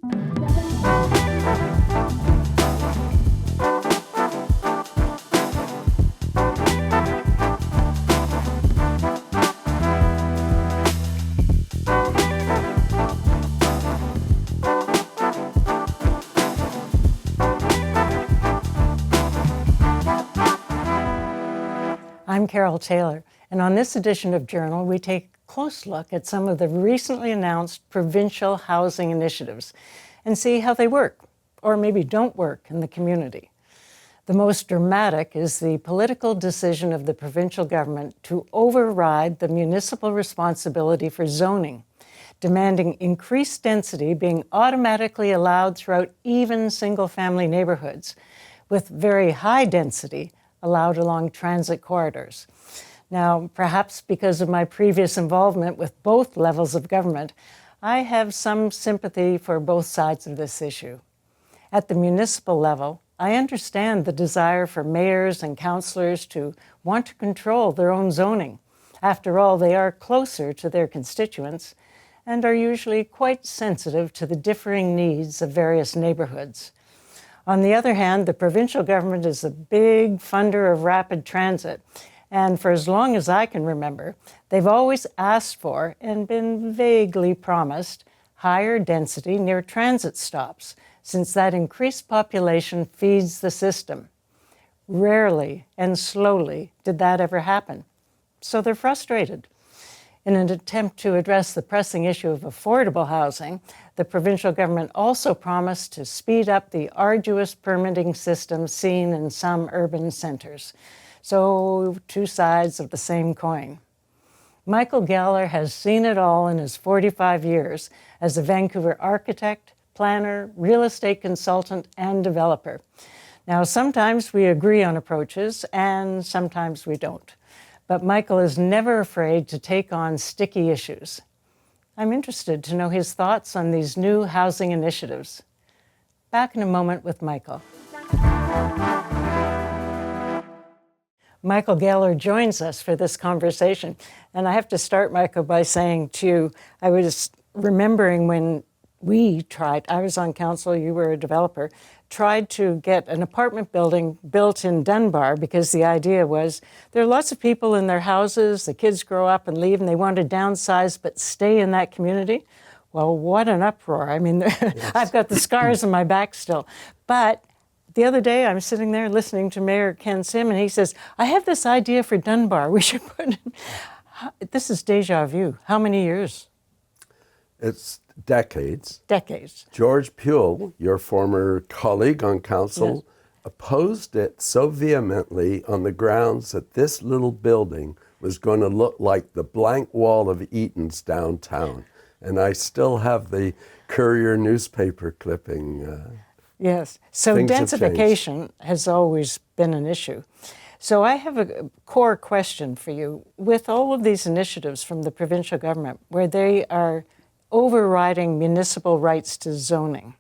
I'm Carole Taylor, and on this edition of Journal, we take a close look at some of the recently announced provincial housing initiatives and see how they work, or maybe don't work, in the community. The most dramatic is the political decision of the provincial government to override the municipal responsibility for zoning, demanding increased density being automatically allowed throughout even single-family neighbourhoods, with very high density allowed along transit corridors. Now, perhaps because of my previous involvement with both levels of government, I have some sympathy for both sides of this issue. At the municipal level, I understand the desire for mayors and councillors to want to control their own zoning. After all, they are closer to their constituents and are usually quite sensitive to the differing needs of various neighbourhoods. On the other hand, the provincial government is a big funder of rapid transit, and for as long as I can remember, they've always asked for and been vaguely promised higher density near transit stops, since that increased population feeds the system. Rarely and slowly did that ever happen, so they're frustrated. In an attempt to address the pressing issue of affordable housing, the provincial government also promised to speed up the arduous permitting system seen in some urban centres. So, two sides of the same coin. Michael Geller has seen it all in his 45 years as a Vancouver architect, planner, real estate consultant, and developer. Now, sometimes we agree on approaches, and sometimes we don't. But Michael is never afraid to take on sticky issues. I'm interested to know his thoughts on these new housing initiatives. Back in a moment with Michael. Michael Geller joins us for this conversation. And I have to start, Michael, by saying to you, I was remembering when I was on council, you were a developer, tried to get an apartment building built in Dunbar because the idea was there are lots of people in their houses, the kids grow up and leave and they want to downsize but stay in that community. Well, what an uproar. I mean, yes. I've got the scars on my back still. But the other day I'm sitting there listening to Mayor Ken Sim and he says, I have this idea for Dunbar. We should put in. This is déjà vu. How many years? It's decades. Decades. George Puel, your former colleague on council, yes, opposed it so vehemently on the grounds that this little building was going to look like the blank wall of Eaton's downtown. And I still have the Courier newspaper clipping. Yes. So densification has always been an issue. So I have a core question for you. With all of these initiatives from the provincial government where they are overriding municipal rights to zoning,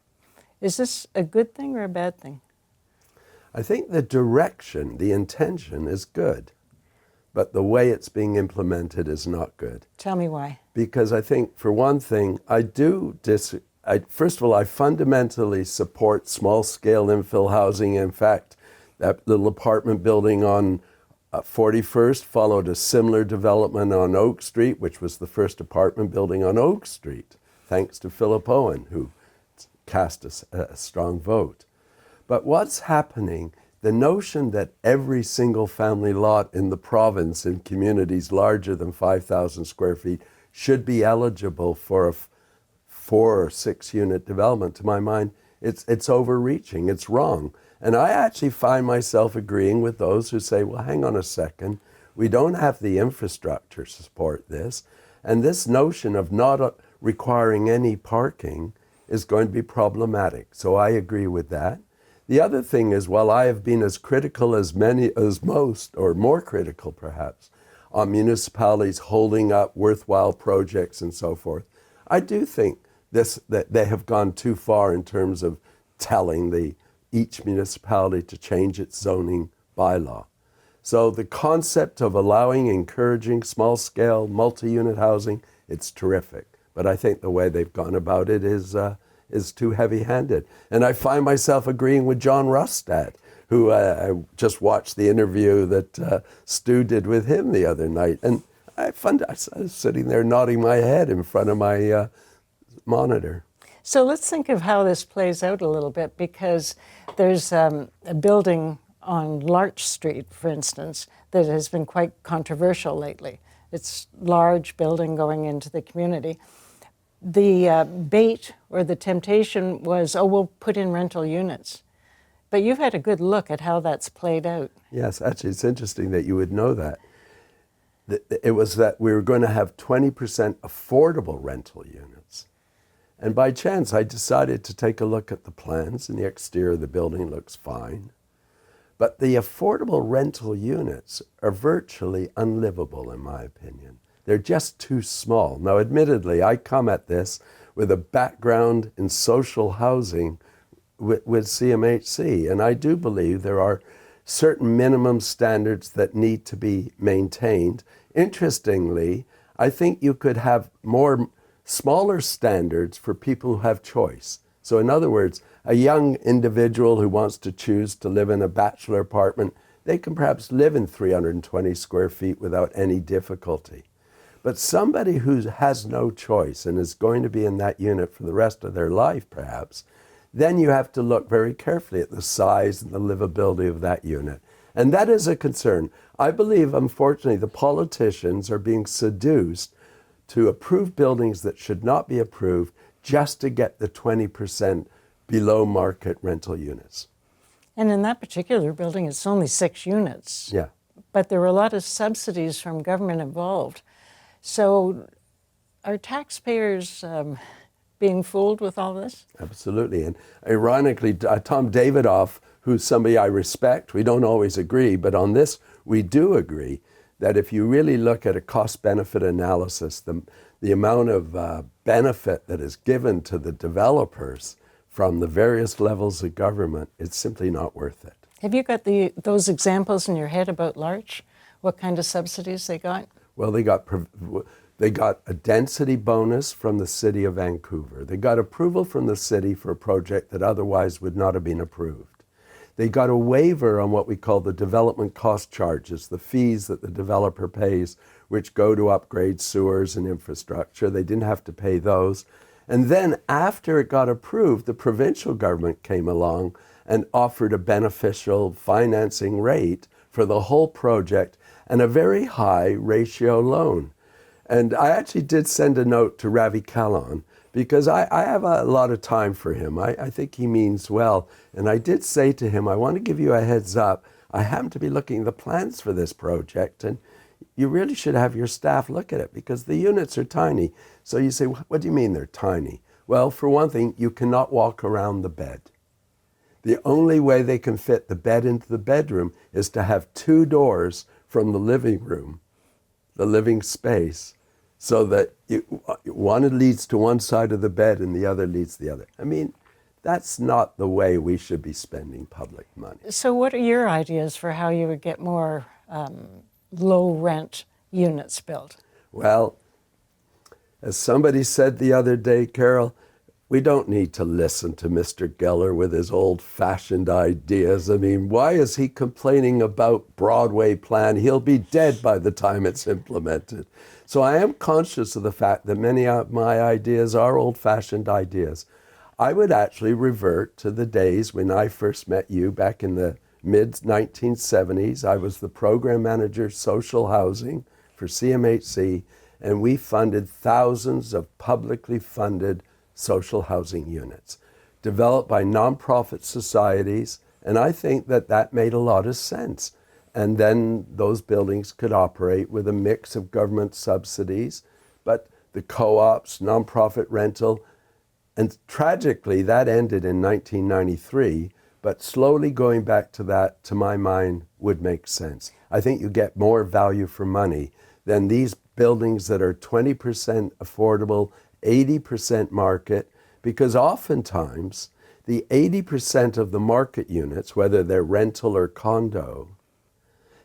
is this a good thing or a bad thing? I think the direction, the intention is good, but the way it's being implemented is not good. Tell me why. Because I think, for one thing, first of all, I fundamentally support small-scale infill housing. In fact, that little apartment building on 41st followed a similar development on Oak Street, which was the first apartment building on Oak Street, thanks to Philip Owen, who cast a strong vote. But what's happening, the notion that every single family lot in the province in communities larger than 5,000 square feet should be eligible for a 4 or 6 unit development, to my mind, it's overreaching, it's wrong. And I actually find myself agreeing with those who say, well, hang on a second, we don't have the infrastructure to support this, and this notion of not requiring any parking is going to be problematic. So I agree with that. The other thing is, while I have been as critical as most, or more critical perhaps, on municipalities holding up worthwhile projects and so forth, I do think that they have gone too far in terms of telling each municipality to change its zoning bylaw. So the concept of encouraging small-scale, multi-unit housing, it's terrific. But I think the way they've gone about it is is too heavy-handed. And I find myself agreeing with John Rustad, who I just watched the interview that Stu did with him the other night. And I was sitting there nodding my head in front of my monitor. So let's think of how this plays out a little bit, because there's a building on Larch Street, for instance, that has been quite controversial lately. It's a large building going into the community. The bait or the temptation was, oh, we'll put in rental units. But you've had a good look at how that's played out. Yes, actually, it's interesting that you would know that. It was that we were going to have 20% affordable rental units. And by chance, I decided to take a look at the plans, and the exterior of the building looks fine. But the affordable rental units are virtually unlivable, in my opinion. They're just too small. Now, admittedly, I come at this with a background in social housing with CMHC, and I do believe there are certain minimum standards that need to be maintained. Interestingly, I think you could have smaller standards for people who have choice. So in other words, a young individual who wants to choose to live in a bachelor apartment, they can perhaps live in 320 square feet without any difficulty. But somebody who has no choice and is going to be in that unit for the rest of their life, perhaps, then you have to look very carefully at the size and the livability of that unit. And that is a concern. I believe, unfortunately, the politicians are being seduced to approve buildings that should not be approved just to get the 20% below market rental units. And in that particular building, it's only 6 units. Yeah. But there were a lot of subsidies from government involved. So are taxpayers being fooled with all this? Absolutely. And ironically, Tom Davidoff, who's somebody I respect, we don't always agree, but on this we do agree, that if you really look at a cost-benefit analysis, the amount of benefit that is given to the developers from the various levels of government, it's simply not worth it. Have you got those examples in your head about Larch? What kind of subsidies they got? Well, they got a density bonus from the city of Vancouver. They got approval from the city for a project that otherwise would not have been approved. They got a waiver on what we call the development cost charges, the fees that the developer pays, which go to upgrade sewers and infrastructure. They didn't have to pay those. And then after it got approved, the provincial government came along and offered a beneficial financing rate for the whole project and a very high ratio loan. And I actually did send a note to Ravi Kalan because I have a lot of time for him. I think he means well. And I did say to him, I want to give you a heads up. I happen to be looking at the plans for this project, and you really should have your staff look at it because the units are tiny. So you say, what do you mean they're tiny? Well, for one thing, you cannot walk around the bed. The only way they can fit the bed into the bedroom is to have 2 doors from the living room, the living space, so that one leads to one side of the bed and the other leads to the other. I mean, that's not the way we should be spending public money. So what are your ideas for how you would get more low rent units built? Well, as somebody said the other day, Carole, we don't need to listen to Mr. Geller with his old-fashioned ideas. I mean, why is he complaining about Broadway plan? He'll be dead by the time it's implemented. So I am conscious of the fact that many of my ideas are old-fashioned ideas. I would actually revert to the days when I first met you back in the mid-1970s. I was the program manager social housing for CMHC, and we funded thousands of publicly funded social housing units developed by nonprofit societies, and I think that made a lot of sense. And then those buildings could operate with a mix of government subsidies, but the co-ops, nonprofit rental, and tragically that ended in 1993, but slowly going back to that, to my mind, would make sense. I think you get more value for money than these buildings that are 20% affordable, 80% market, because oftentimes the 80% of the market units, whether they're rental or condo,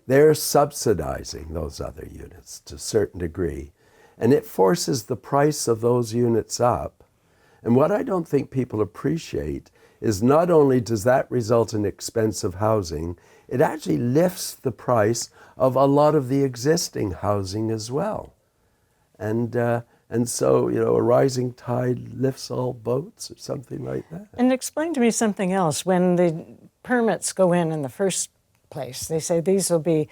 they're subsidizing those other units to a certain degree. And it forces the price of those units up. And what I don't think people appreciate is not only does that result in expensive housing, it actually lifts the price of a lot of the existing housing as well. And so, a rising tide lifts all boats or something like that. And explain to me something else. When the permits go in the first place, they say these will be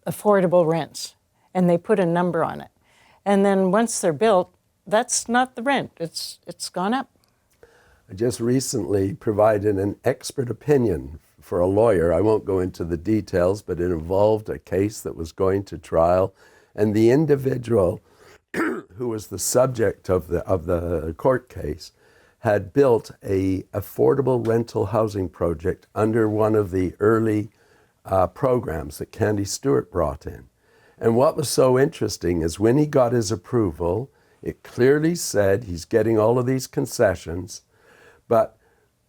affordable rents, and they put a number on it. And then once they're built, that's not the rent. It's gone up. I just recently provided an expert opinion for a lawyer. I won't go into the details, but it involved a case that was going to trial, and the individual who was the subject of the court case had built a affordable rental housing project under one of the early programs that Candy Stewart brought in. And what was so interesting is when he got his approval, it clearly said he's getting all of these concessions, but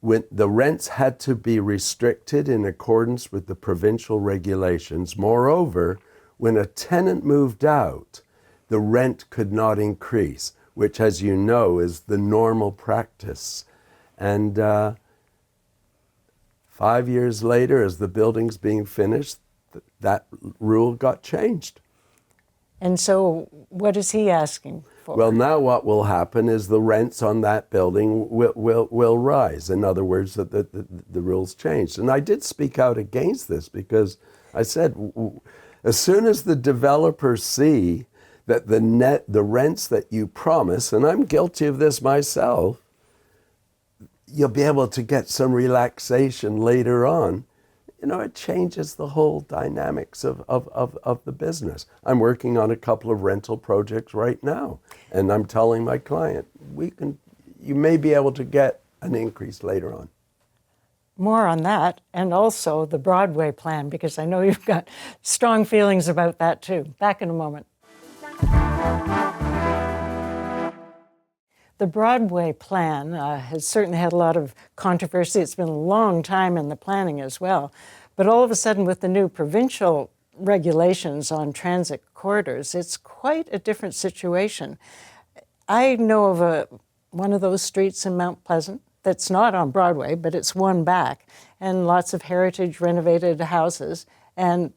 when the rents had to be restricted in accordance with the provincial regulations. Moreover, when a tenant moved out, the rent could not increase, which, as you know, is the normal practice. And 5 years later, as the building's being finished, that rule got changed. And so what is he asking for? Well, now what will happen is the rents on that building will rise. In other words, the rules changed. And I did speak out against this because I said, as soon as the developers see that the rents that you promise, and I'm guilty of this myself, you'll be able to get some relaxation later on. It changes the whole dynamics of the business. I'm working on a couple of rental projects right now, and I'm telling my client, you may be able to get an increase later on. More on that, and also the Broadway plan, because I know you've got strong feelings about that too. Back in a moment. The Broadway plan has certainly had a lot of controversy. It's been a long time in the planning as well. But all of a sudden, with the new provincial regulations on transit corridors, it's quite a different situation. I know of one of those streets in Mount Pleasant that's not on Broadway, but it's one back, and lots of heritage renovated houses, and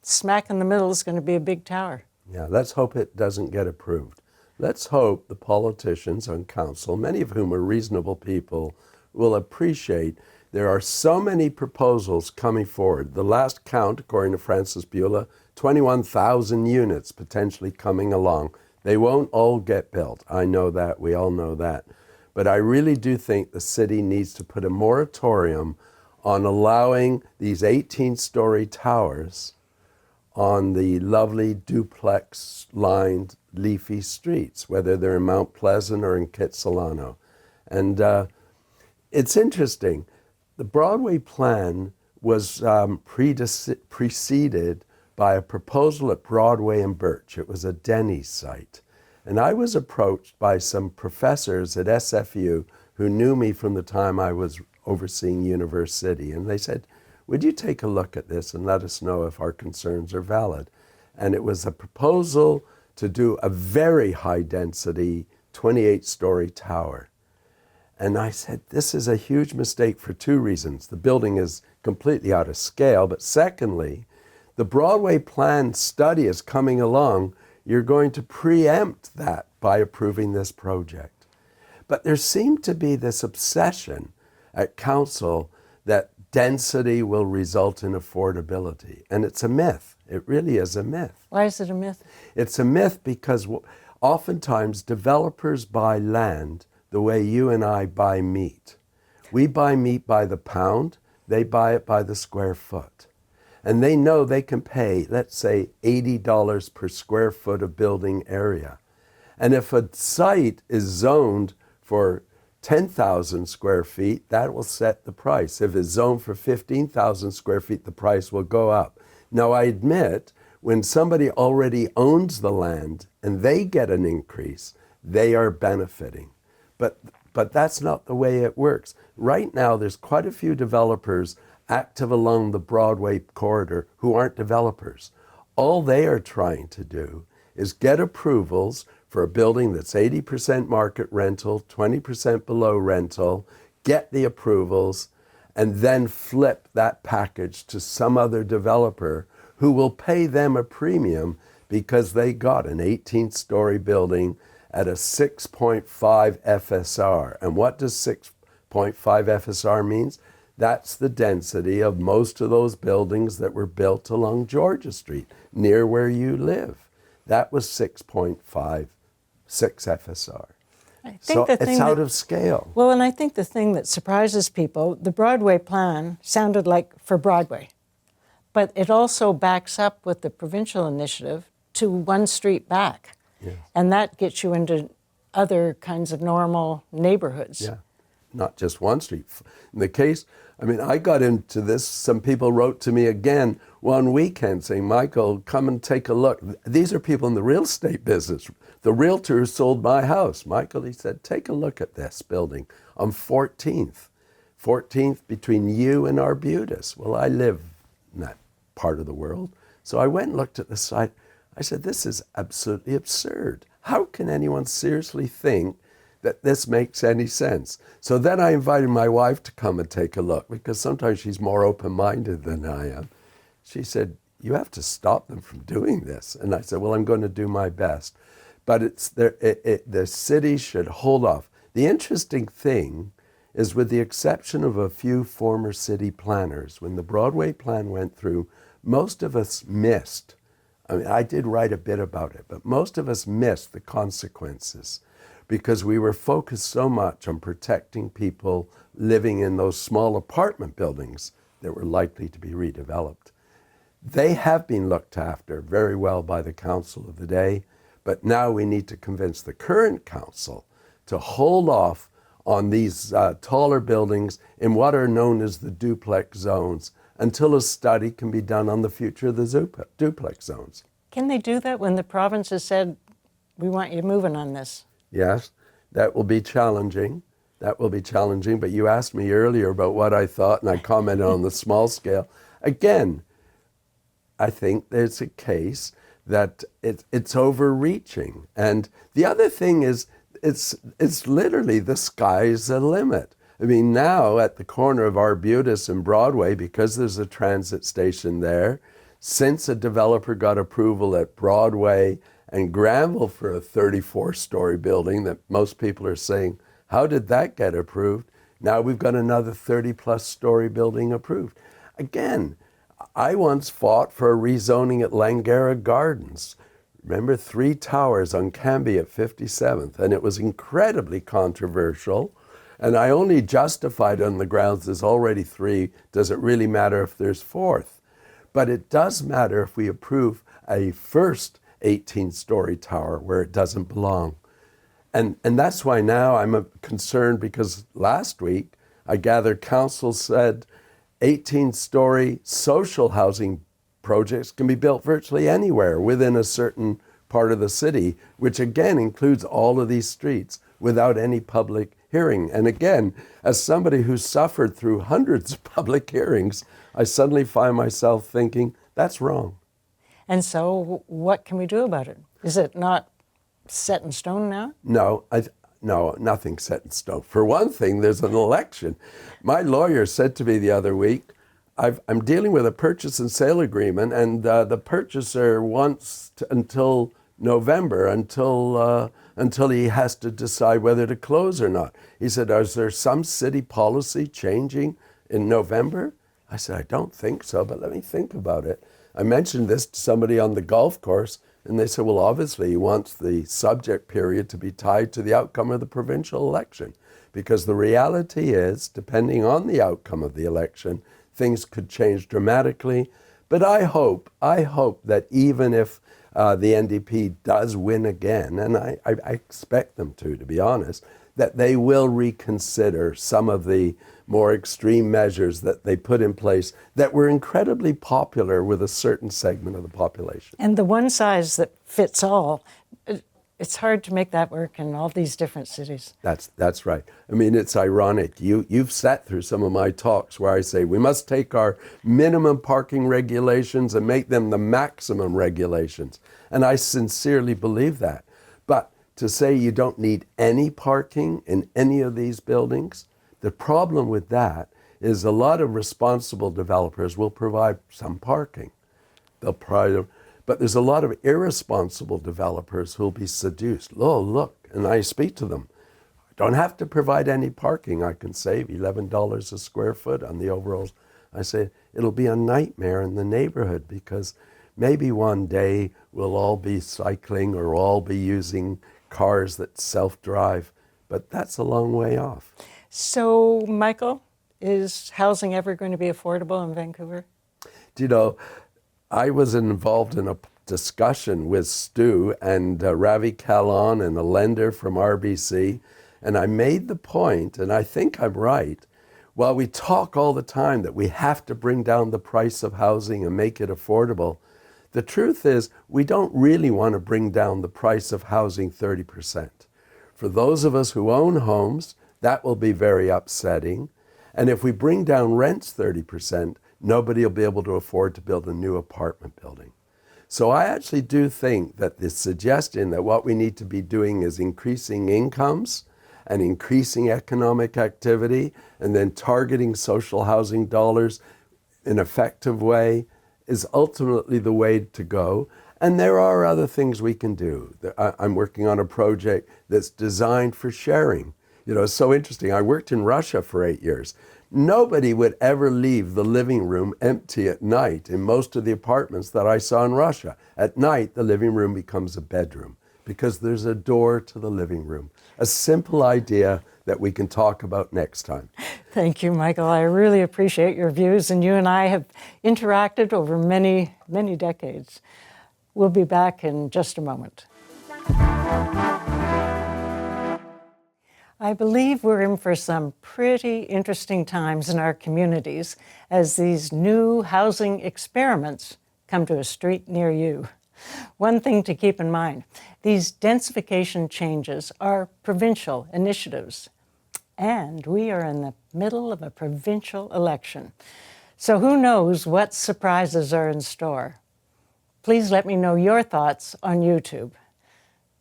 smack in the middle is going to be a big tower. Yeah, let's hope it doesn't get approved. Let's hope the politicians on council, many of whom are reasonable people, will appreciate there are so many proposals coming forward. The last count, according to Francis Beulah, 21,000 units potentially coming along. They won't all get built. I know that. We all know that. But I really do think the city needs to put a moratorium on allowing these 18-story towers on the lovely duplex-lined leafy streets, whether they're in Mount Pleasant or in Kitsilano. And it's interesting. The Broadway plan was preceded by a proposal at Broadway and Birch. It was a Denny's site. And I was approached by some professors at SFU who knew me from the time I was overseeing University. And they said, would you take a look at this and let us know if our concerns are valid? And it was a proposal to do a very high density 28-story tower. And I said, this is a huge mistake for two reasons. The building is completely out of scale, but secondly, the Broadway plan study is coming along. You're going to preempt that by approving this project. But there seemed to be this obsession at council that density will result in affordability. And it's a myth. It really is a myth. Why is it a myth? It's a myth because oftentimes developers buy land the way you and I buy meat. We buy meat by the pound, they buy it by the square foot. And they know they can pay, let's say, $80 per square foot of building area. And if a site is zoned for 10,000 square feet, that will set the price. If it's zoned for 15,000 square feet, the price will go up. Now, I admit, when somebody already owns the land and they get an increase, they are benefiting. But that's not the way it works. Right now, there's quite a few developers active along the Broadway corridor who aren't developers. All they are trying to do is get approvals for a building that's 80% market rental, 20% below rental, get the approvals, and then flip that package to some other developer who will pay them a premium because they got an 18-story building at a 6.5 FSR. And what does 6.5 FSR means? That's the density of most of those buildings that were built along Georgia Street, near where you live. That was 6.56 FSR. So it's out of scale. Well, and I think the thing that surprises people, the Broadway plan sounded like for Broadway, but it also backs up with the provincial initiative to one street back. Yes. And that gets you into other kinds of normal neighborhoods. Yeah, not just one street. In the case, I mean, I got into this, some people wrote to me again one weekend saying, Michael, come and take a look. These are people in the real estate business. The realtor who sold my house. Michael, he said, take a look at this building on 14th between you and Arbutus. Well, I live in that part of the world. So I went and looked at the site. I said, this is absolutely absurd. How can anyone seriously think that this makes any sense? So then I invited my wife to come and take a look, because sometimes she's more open-minded than I am. She said, you have to stop them from doing this. And I said, well, I'm going to do my best. But the city should hold off. The interesting thing is, with the exception of a few former city planners, when the Broadway plan went through, most of us missed. I mean, I did write a bit about it, but most of us missed the consequences because we were focused so much on protecting people living in those small apartment buildings that were likely to be redeveloped. They have been looked after very well by the council of the day, but now we need to convince the current council to hold off on these taller buildings in what are known as the duplex zones until a study can be done on the future of the duplex zones. Can they do that when the province has said, we want you moving on this? Yes, that will be challenging. That will be challenging, but you asked me earlier about what I thought, and I commented on the small scale. Again, I think there's a case that it's overreaching. And the other thing is, it's literally the sky's the limit. I mean, now at the corner of Arbutus and Broadway, because there's a transit station there, since a developer got approval at Broadway and Granville for a 34-story building that most people are saying, how did that get approved? Now we've got another 30-plus story building approved. Again, I once fought for a rezoning at Langara Gardens. Remember, 3 towers on Cambie at 57th, and it was incredibly controversial. And I only justified on the grounds there's already 3. Does it really matter if there's 4th? But it does matter if we approve a first 18-story tower where it doesn't belong. And that's why now I'm concerned, because last week I gather council said 18-story social housing projects can be built virtually anywhere within a certain part of the city, which again includes all of these streets without any public hearing. And again, as somebody who suffered through hundreds of public hearings, I suddenly find myself thinking, that's wrong. And so what can we do about it? Is it not set in stone now? No, nothing's set in stone. For one thing, there's an election. My lawyer said to me the other week, I'm dealing with a purchase and sale agreement, and the purchaser wants until November, until he has to decide whether to close or not. He said, is there some city policy changing in November? I said, I don't think so, but let me think about it. I mentioned this to somebody on the golf course, and they said, well, obviously he wants the subject period to be tied to the outcome of the provincial election, because the reality is, depending on the outcome of the election, things could change dramatically. But I hope that even if the NDP does win again, and I expect them to be honest, that they will reconsider some of the more extreme measures that they put in place that were incredibly popular with a certain segment of the population. And the one size that fits all, it's hard to make that work in all these different cities. That's right. I mean, it's ironic. You've sat through some of my talks where I say we must take our minimum parking regulations and make them the maximum regulations. And I sincerely believe that. But to say you don't need any parking in any of these buildings. The problem with that is a lot of responsible developers will provide some parking. They'll provide, but there's a lot of irresponsible developers who'll be seduced. Oh, look, and I speak to them. I don't have to provide any parking. I can save $11 a square foot on the overall. I say, it'll be a nightmare in the neighborhood because maybe one day we'll all be cycling or all be using cars that self-drive, but that's a long way off. So, Michael, is housing ever going to be affordable in Vancouver? Do you know, I was involved in a discussion with Stu and Ravi Kalan and a lender from RBC, and I made the point, and I think I'm right, while we talk all the time that we have to bring down the price of housing and make it affordable, the truth is we don't really want to bring down the price of housing 30%. For those of us who own homes, that will be very upsetting. And if we bring down rents 30%, nobody will be able to afford to build a new apartment building. So I actually do think that the suggestion that what we need to be doing is increasing incomes and increasing economic activity and then targeting social housing dollars in an effective way is ultimately the way to go. And there are other things we can do. I'm working on a project that's designed for sharing. You know, it's so interesting. I worked in Russia for 8 years. Nobody would ever leave the living room empty at night in most of the apartments that I saw in Russia. At night, the living room becomes a bedroom because there's a door to the living room. A simple idea that we can talk about next time. Thank you, Michael. I really appreciate your views, and you and I have interacted over many, many decades. We'll be back in just a moment. I believe we're in for some pretty interesting times in our communities as these new housing experiments come to a street near you. One thing to keep in mind, these densification changes are provincial initiatives, and we are in the middle of a provincial election. So who knows what surprises are in store? Please let me know your thoughts on YouTube.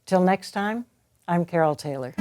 Till next time, I'm Carole Taylor.